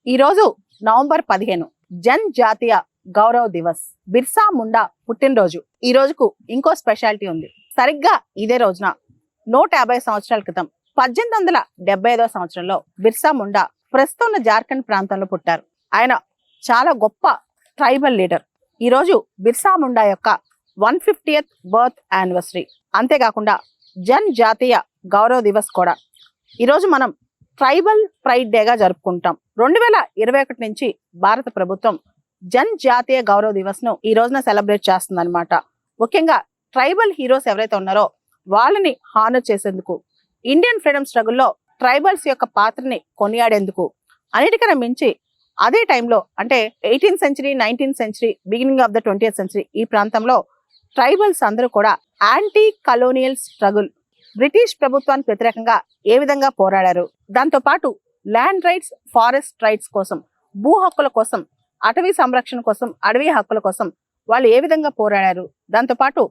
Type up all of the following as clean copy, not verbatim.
ఈ రోజు నవంబర్ 15 జన్ జాతీయ గౌరవ్ దివస్, బిర్సా ముండా పుట్టినరోజు. ఈ రోజుకు ఇంకో స్పెషాలిటీ ఉంది. సరిగ్గా ఇదే రోజున 150 సంవత్సరాల క్రితం 1875వ సంవత్సరంలో బిర్సా ముండా ప్రస్తుతం ఉన్న జార్ఖండ్ ప్రాంతంలో పుట్టారు. ఆయన చాలా గొప్ప ట్రైబల్ లీడర్. ఈ రోజు బిర్సా ముండా యొక్క 150th బర్త్ యానివర్సరీ. అంతేకాకుండా జన్ జాతీయ గౌరవ్ దివస్ కూడా ఈరోజు మనం ట్రైబల్ ప్రైడ్ డేగా జరుపుకుంటాం. 2021 నుంచి భారత ప్రభుత్వం జన్ జాతీయ గౌరవ్ దివస్ ను ఈ రోజున సెలబ్రేట్ చేస్తుంది అనమాట. ముఖ్యంగా ట్రైబల్ హీరోస్ ఎవరైతే ఉన్నారో వాళ్ళని హానర్ చేసేందుకు, ఇండియన్ ఫ్రీడమ్ స్ట్రగుల్లో ట్రైబల్స్ యొక్క పాత్రని కొనియాడేందుకు, అన్నిటికన్నా మించి అదే టైంలో అంటే 18th century 19th century beginning of the 20th century ఈ ప్రాంతంలో ట్రైబల్స్ అందరూ కూడా యాంటీ కలోనియల్ స్ట్రగుల్, బ్రిటిష్ ప్రభుత్వానికి వ్యతిరేకంగా ఏ విధంగా పోరాడారు, దాంతో పాటు ల్యాండ్ రైట్స్, ఫారెస్ట్ రైట్స్ కోసం, భూ హక్కుల కోసం, అటవీ సంరక్షణ కోసం, అడవి హక్కుల కోసం వాళ్ళు ఏ విధంగా పోరాడారు, దాంతో పాటు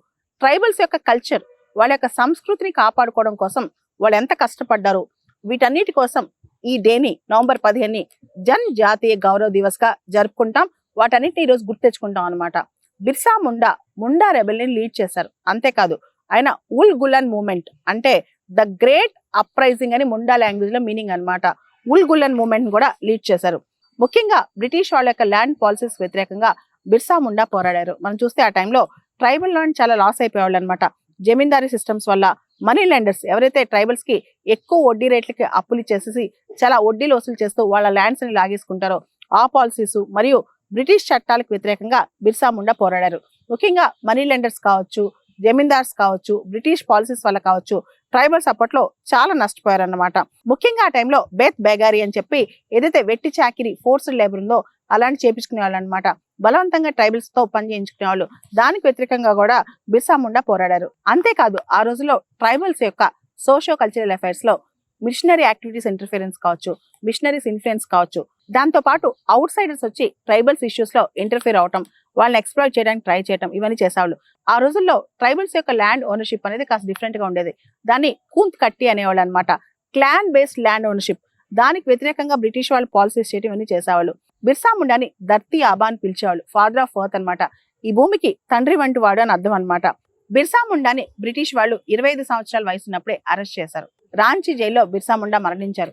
ట్రైబల్స్ యొక్క కల్చర్, వాళ్ళ యొక్క సంస్కృతిని కాపాడుకోవడం కోసం వాళ్ళు ఎంత కష్టపడ్డారు, వీటన్నిటి కోసం ఈ డేని నవంబర్ 15ని జన్ జాతీయ గౌరవ్ దివస్ గా జరుపుకుంటాం. వాటన్నిటిని ఈరోజు గుర్తు తెచ్చుకుంటాం అనమాట. బిర్సా ముండా రెబెల్ని లీడ్ చేశారు. అంతేకాదు ఆయన ఉల్ గులన్ మూమెంట్ అంటే ద గ్రేట్ అప్రైజింగ్ అని ముండా లాంగ్వేజ్ లో మీనింగ్ అనమాట. ఉల్ గులన్ మూమెంట్ కూడా లీడ్ చేశారు. ముఖ్యంగా బ్రిటిష్ వాళ్ళ యొక్క ల్యాండ్ పాలసీస్ వ్యతిరేకంగా బిర్సా ముండా పోరాడారు. మనం చూస్తే ఆ టైంలో ట్రైబల్ ల్యాండ్ చాలా లాస్ అయిపోయేవాళ్ళు అనమాట. జమీందారీ సిస్టమ్స్ వల్ల మనీ లెండర్స్ ఎవరైతే ట్రైబల్స్ కి ఎక్కువ వడ్డీ రేట్లకి అప్పులు చేసేసి చాలా వడ్డీలు వసూలు చేస్తూ వాళ్ళ ల్యాండ్స్ ని లాగేసుకుంటారో ఆ పాలసీస్ మరియు బ్రిటిష్ చట్టాలకు వ్యతిరేకంగా బిర్సా ముండా పోరాడారు. ముఖ్యంగా మనీ లెండర్స్ కావచ్చు, జమీందార్స్ కావచ్చు, బ్రిటిష్ పాలసీస్ వల్ల కావచ్చు ట్రైబల్స్ అప్పట్లో చాలా నష్టపోయారన్నమాట. ముఖ్యంగా ఆ టైంలో బేత్ బేగారి అని చెప్పి ఏదైతే వెట్టి చాకిరి ఫోర్స్డ్ లేబర్ ఉందో అలాంటి చేపించుకునే వాళ్ళు అనమాట. బలవంతంగా ట్రైబల్స్ తో పని చేయించుకునే వాళ్ళు. దానికి వ్యతిరేకంగా కూడా బిర్సా ముండా పోరాడారు. అంతేకాదు ఆ రోజుల్లో ట్రైబల్స్ యొక్క సోషో కల్చరల్ అఫైర్స్ లో మిషనరీ యాక్టివిటీస్ ఇంటర్ఫిరెన్స్ కావచ్చు, మిషనరీస్ ఇన్ఫ్లుయెన్స్ కావచ్చు, దాంతో పాటు అవుట్ సైడర్స్ వచ్చి ట్రైబల్స్ ఇష్యూస్ లో ఇంటర్ఫియర్ అవటం, వాళ్ళని ఎక్స్ప్లాయిట్ చేయడానికి ట్రై చేయడం, ఇవన్నీ చేసేవాళ్ళు. ఆ రోజుల్లో ట్రైబల్స్ యొక్క ల్యాండ్ ఓనర్షిప్ అనేది కాస్త డిఫరెంట్ గా ఉండేది. దాన్ని కూంత్ కట్టి అనేవాళ్ళు అనమాట. Clan based land ownership. దానికి వ్యతిరేకంగా బ్రిటిష్ వాళ్ళు పాలసీస్ చేయడం ఇవన్నీ చేసేవాళ్ళు. బిర్సా ముండాని ధర్తీ ఆబా అని పిలిచేవాళ్ళు. ఫాదర్ ఆఫ్ ఎర్త్ అనమాట. ఈ భూమికి తండ్రి వంటి వాడు అని అర్థం అనమాట. బిర్సా ముండాని బ్రిటిష్ వాళ్ళు 25 సంవత్సరాల వయసు ఉన్నప్పుడే అరెస్ట్ చేశారు. రాంచీ జైల్లో బిర్సా ముండా మరణించారు.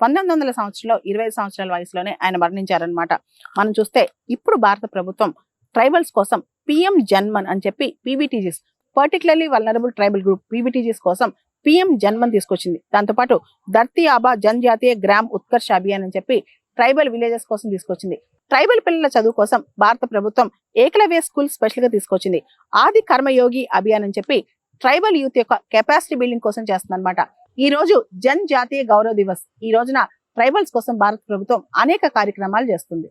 1900 సంవత్సరంలో 25 సంవత్సరాల వయసులోనే ఆయన మరణించారనమాట. మనం చూస్తే ఇప్పుడు భారత ప్రభుత్వం ట్రైబల్స్ కోసం పిఎం జన్మన్ అని చెప్పి పీబీటీజీస్, పర్టికులర్లీ వల్నరబుల్ ట్రైబల్ గ్రూప్ పీబీటీజీస్ కోసం పిఎం జన్మన్ తీసుకొచ్చింది. దాంతోపాటు ధర్తీ ఆబా జనజాతీయ గ్రామ్ ఉత్కర్ష్ అభియాన్ అని చెప్పి ట్రైబల్ విలేజెస్ కోసం తీసుకొచ్చింది. ట్రైబల్ పిల్లల చదువు కోసం భారత ప్రభుత్వం ఏకలవ్య స్కూల్ స్పెషల్ గా తీసుకొచ్చింది. ఆది కర్మయోగి అభియాన్ అని చెప్పి ట్రైబల్ యూత్ యొక్క కెపాసిటీ బిల్డింగ్ కోసం చేస్తుంది అనమాట. ఈ రోజు జన్ జాతీయ గౌరవ్ దివస్. ఈ రోజున ట్రైబల్స్ కోసం భారత ప్రభుత్వం అనేక కార్యక్రమాలు చేస్తుంది.